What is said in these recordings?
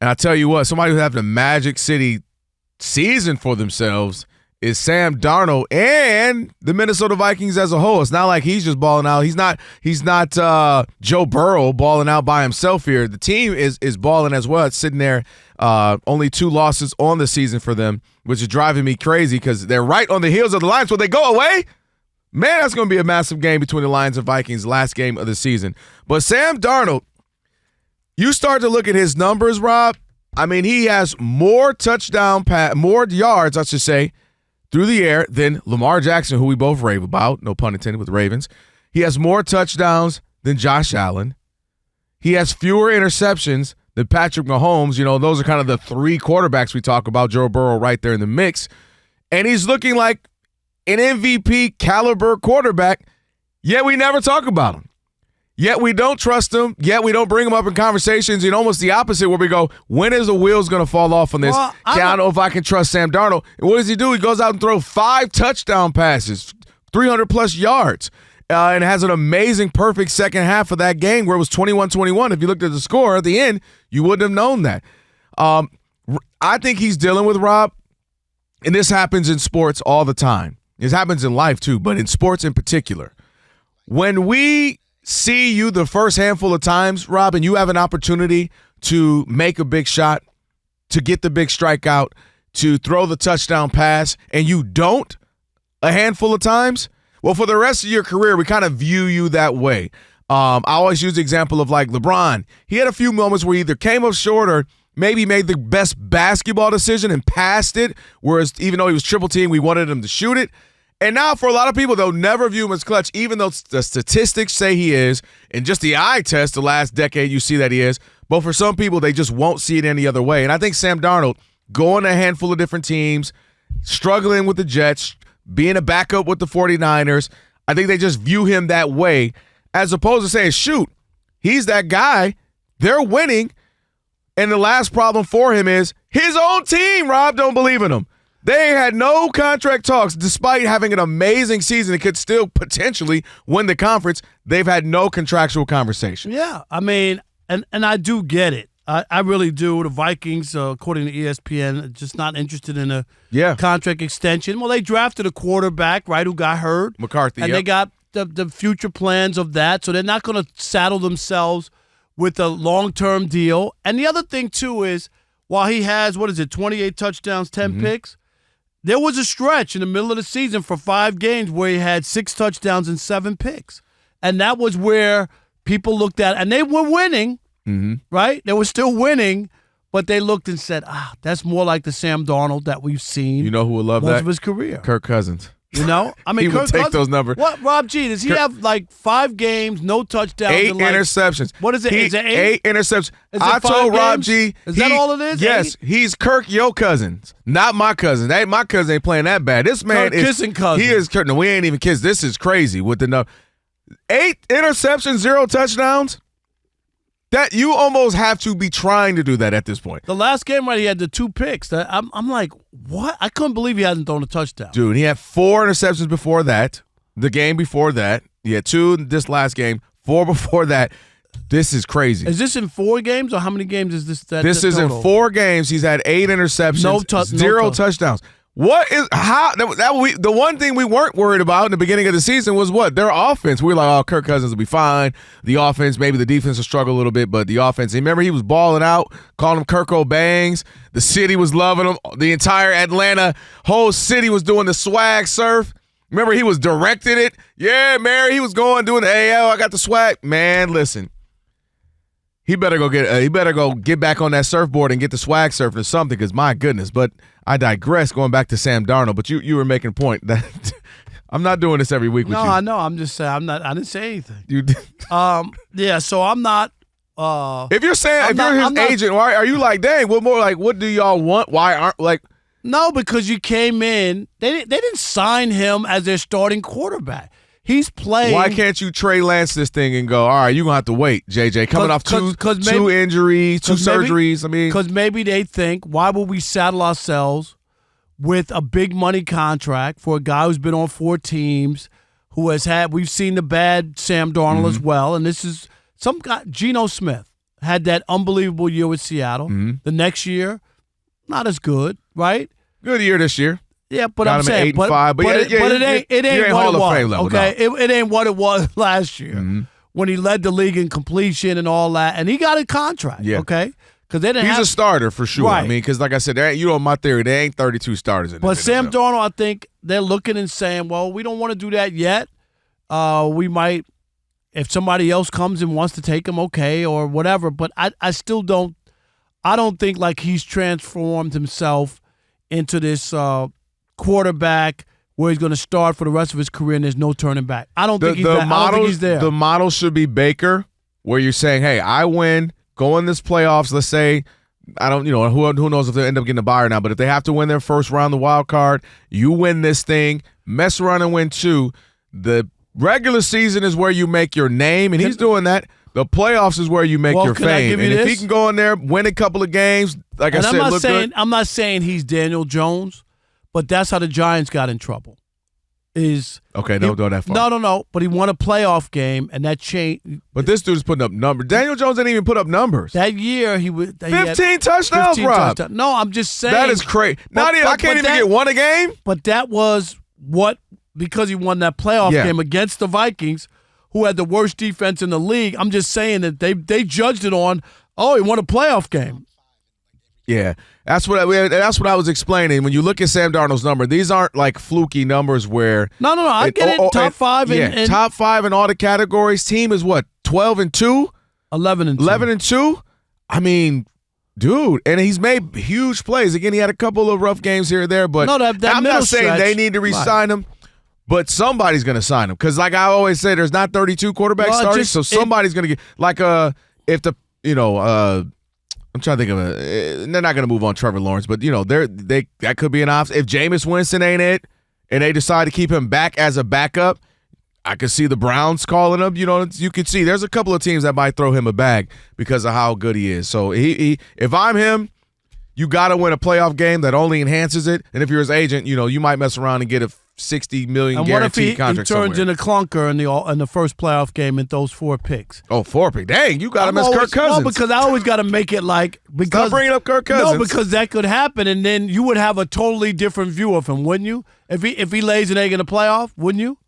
And I tell you what, somebody who's having a Magic City season for themselves is Sam Darnold and the Minnesota Vikings as a whole. It's not like he's just balling out. He's not Joe Burrow balling out by himself here. The team is balling as well. It's sitting there, only 2 losses on the season for them, which is driving me crazy because they're right on the heels of the Lions. Will they go away? Man, that's going to be a massive game between the Lions and Vikings, last game of the season. But Sam Darnold, you start to look at his numbers, Rob. I mean, he has more more yards, I should say, through the air than Lamar Jackson, who we both rave about, no pun intended, with the Ravens. He has more touchdowns than Josh Allen. He has fewer interceptions than Patrick Mahomes. You know, those are kind of the 3 quarterbacks we talk about. Joe Burrow right there in the mix. And he's looking like an MVP caliber quarterback, yet we never talk about him. Yet we don't trust him. Yet we don't bring him up in conversations. And almost the opposite, where we go, when is the wheels going to fall off on this? Well, I don't know if I can trust Sam Darnold. And what does he do? He goes out and throws 5 touchdown passes, 300-plus yards, and has an amazing, perfect second half of that game where it was 21-21. If you looked at the score at the end, you wouldn't have known that. I think he's dealing with, Rob, and this happens in sports all the time. This happens in life too, but in sports in particular. When we see you the first handful of times, Rob, and you have an opportunity to make a big shot, to get the big strikeout, to throw the touchdown pass, and you don't a handful of times, well, for the rest of your career, we kind of view you that way. I always use the example of like LeBron. He had a few moments where he either came up short or maybe made the best basketball decision and passed it, whereas even though he was triple team, we wanted him to shoot it. And now for a lot of people, they'll never view him as clutch, even though the statistics say he is, and just the eye test the last decade, you see that he is. But for some people, they just won't see it any other way. And I think Sam Darnold, going to a handful of different teams, struggling with the Jets, being a backup with the 49ers, I think they just view him that way, as opposed to saying, shoot, he's that guy, they're winning, and the last problem for him is his own team, Rob, don't believe in him. They had no contract talks despite having an amazing season. It could still potentially win the conference. They've had no contractual conversation. Yeah, I mean, and I do get it. I really do. The Vikings, according to ESPN, are just not interested in a contract extension. Well, they drafted a quarterback, right, who got hurt. McCarthy, and they got the future plans of that, so they're not going to saddle themselves with a long-term deal. And the other thing, too, is while he has, 28 touchdowns, 10 picks, there was a stretch in the middle of the season for 5 games where he had 6 touchdowns and 7 picks. And that was where people looked at, and they were winning, right? They were still winning, but they looked and said, that's more like the Sam Darnold that we've seen. You know who would love most that? of his career. Kirk Cousins. You know? I mean, he would take those numbers. What, Rob G, does he have like 5 games, no touchdowns? 8 interceptions. What is it? Is it 8? 8 interceptions. Is it I 5 told Rob games? G. Is that all it is? Yes. 8? He's Kirk, your Cousins, not my cousin. My cousin ain't playing that bad. This man Kirk kissing Cousins. He is Kirk. No, we ain't even kissed. This is crazy with the number. 8 interceptions, 0 touchdowns. That you almost have to be trying to do that at this point. The last game, right, he had the 2 picks. I'm like, what? I couldn't believe he hasn't thrown a touchdown. Dude, he had 4 interceptions before that. The game before that. He had 2 this last game, 4 before that. This is crazy. Is this in 4 games, or how many games is this? This is in 4 games. He's had 8 interceptions, 0 touchdowns. What is how the one thing we weren't worried about in the beginning of the season was what? Their offense. We were like, oh, Kirk Cousins will be fine. The offense, maybe the defense will struggle a little bit, but the offense. Remember, he was balling out, calling him Kirk O'Bangs. The city was loving him. The entire Atlanta whole city was doing the swag surf. Remember, he was directing it. Yeah, Mary, he was going doing the AL. I got the swag. Man, listen. He better go get back on that surfboard and get the swag surf or something, because my goodness. But I digress, going back to Sam Darnold. But you were making a point that I'm not doing this every week with you. No, I know. I'm just saying I didn't say anything. You did. Yeah, so I'm not if you're saying you're his agent, why are you like, dang, what more, like, what do y'all want? Why aren't, like, no, because you came in, they didn't sign him as their starting quarterback. He's playing. Why can't you Trey Lance this thing and go, all right, you're going to have to wait, JJ. Coming off two injuries, 2 surgeries. I mean. Because maybe they think, why would we saddle ourselves with a big money contract for a guy who's been on 4 teams, who has had, we've seen the bad Sam Darnold as well, and this is some guy, Geno Smith. had that unbelievable year with Seattle. The next year, not as good, right? Good year this year. Yeah, but Got I'm him at saying, 8-5, but it ain't Hall what it of was. Fame level, Okay, no. it ain't what it was last year when he led the league in completion and all that, and he got a contract. Yeah. Okay, because they didn't. He's a starter for sure. Right. I mean, because like I said, my theory, there ain't 32 starters in. But Sam Darnold, I think they're looking and saying, well, we don't want to do that yet. We might, if somebody else comes and wants to take him, okay, or whatever. But I still don't. I don't think like he's transformed himself into this quarterback where he's going to start for the rest of his career and there's no turning back. I don't think he's there. The model should be Baker, where you're saying, hey, I win, go in this playoffs. Let's say, I don't, who knows if they end up getting a bye or not, but if they have to win their first round, the wild card, you win this thing, mess around and win two. The regular season is where you make your name, and he's doing that. The playoffs is where you make your fame. And if he can go in there, win a couple of games, like I said, look good. I'm not saying he's Daniel Jones, but that's how the Giants got in trouble. Okay, don't go that far. No. But he won a playoff game, and that changed. But this dude's putting up numbers. Daniel Jones didn't even put up numbers. That year, he 15 touchdowns, Rob. No, I'm just saying. That is crazy. I can't even get one a game. But that was because he won that playoff game against the Vikings, who had the worst defense in the league. I'm just saying that they judged it on, he won a playoff game. Yeah, that's what I was explaining. When you look at Sam Darnold's number, these aren't like fluky numbers where No, I get it. Top five. Top five in all the categories. Team is what, 12-2, 11-2. I mean, dude, and he's made huge plays. Again, he had a couple of rough games here and there, but I'm not saying they need to re-sign him. But somebody's going to sign him because, like I always say, there's not 32 quarterbacks starting, so somebody's going to get I'm trying to think of they're not going to move on Trevor Lawrence, but that could be an option. If Jameis Winston ain't it, and they decide to keep him back as a backup, I could see the Browns calling him. You could see there's a couple of teams that might throw him a bag because of how good he is. So if I'm him, you got to win a playoff game that only enhances it. And if you're his agent, you might mess around and get a $60 million guaranteed contract. And what if he turns in a clunker in the first playoff game and throws 4 picks? Oh, 4 picks. Dang, you got him as Kirk Cousins. Well, because I always got to make it Stop bringing up Kirk Cousins. No, because that could happen, and then you would have a totally different view of him, wouldn't you? If he lays an egg in the playoff, wouldn't you?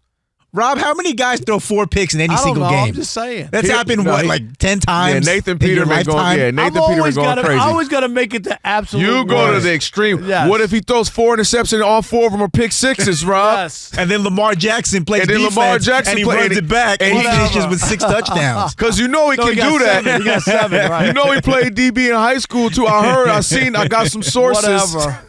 Rob, how many guys throw 4 picks in any single game? I'm just saying. That's happened, like 10 times? Yeah, Nathan Peterman going crazy. I always got to make it the absolute You go worst. to the extreme. Yes. What if he throws 4 interceptions and all 4 of them are pick sixes, Rob? Yes. And then Lamar Jackson plays defense, and he runs it back, and he finishes with 6 touchdowns. Because he can do that. He got 7, right? He played DB in high school, too. I got some sources. Whatever.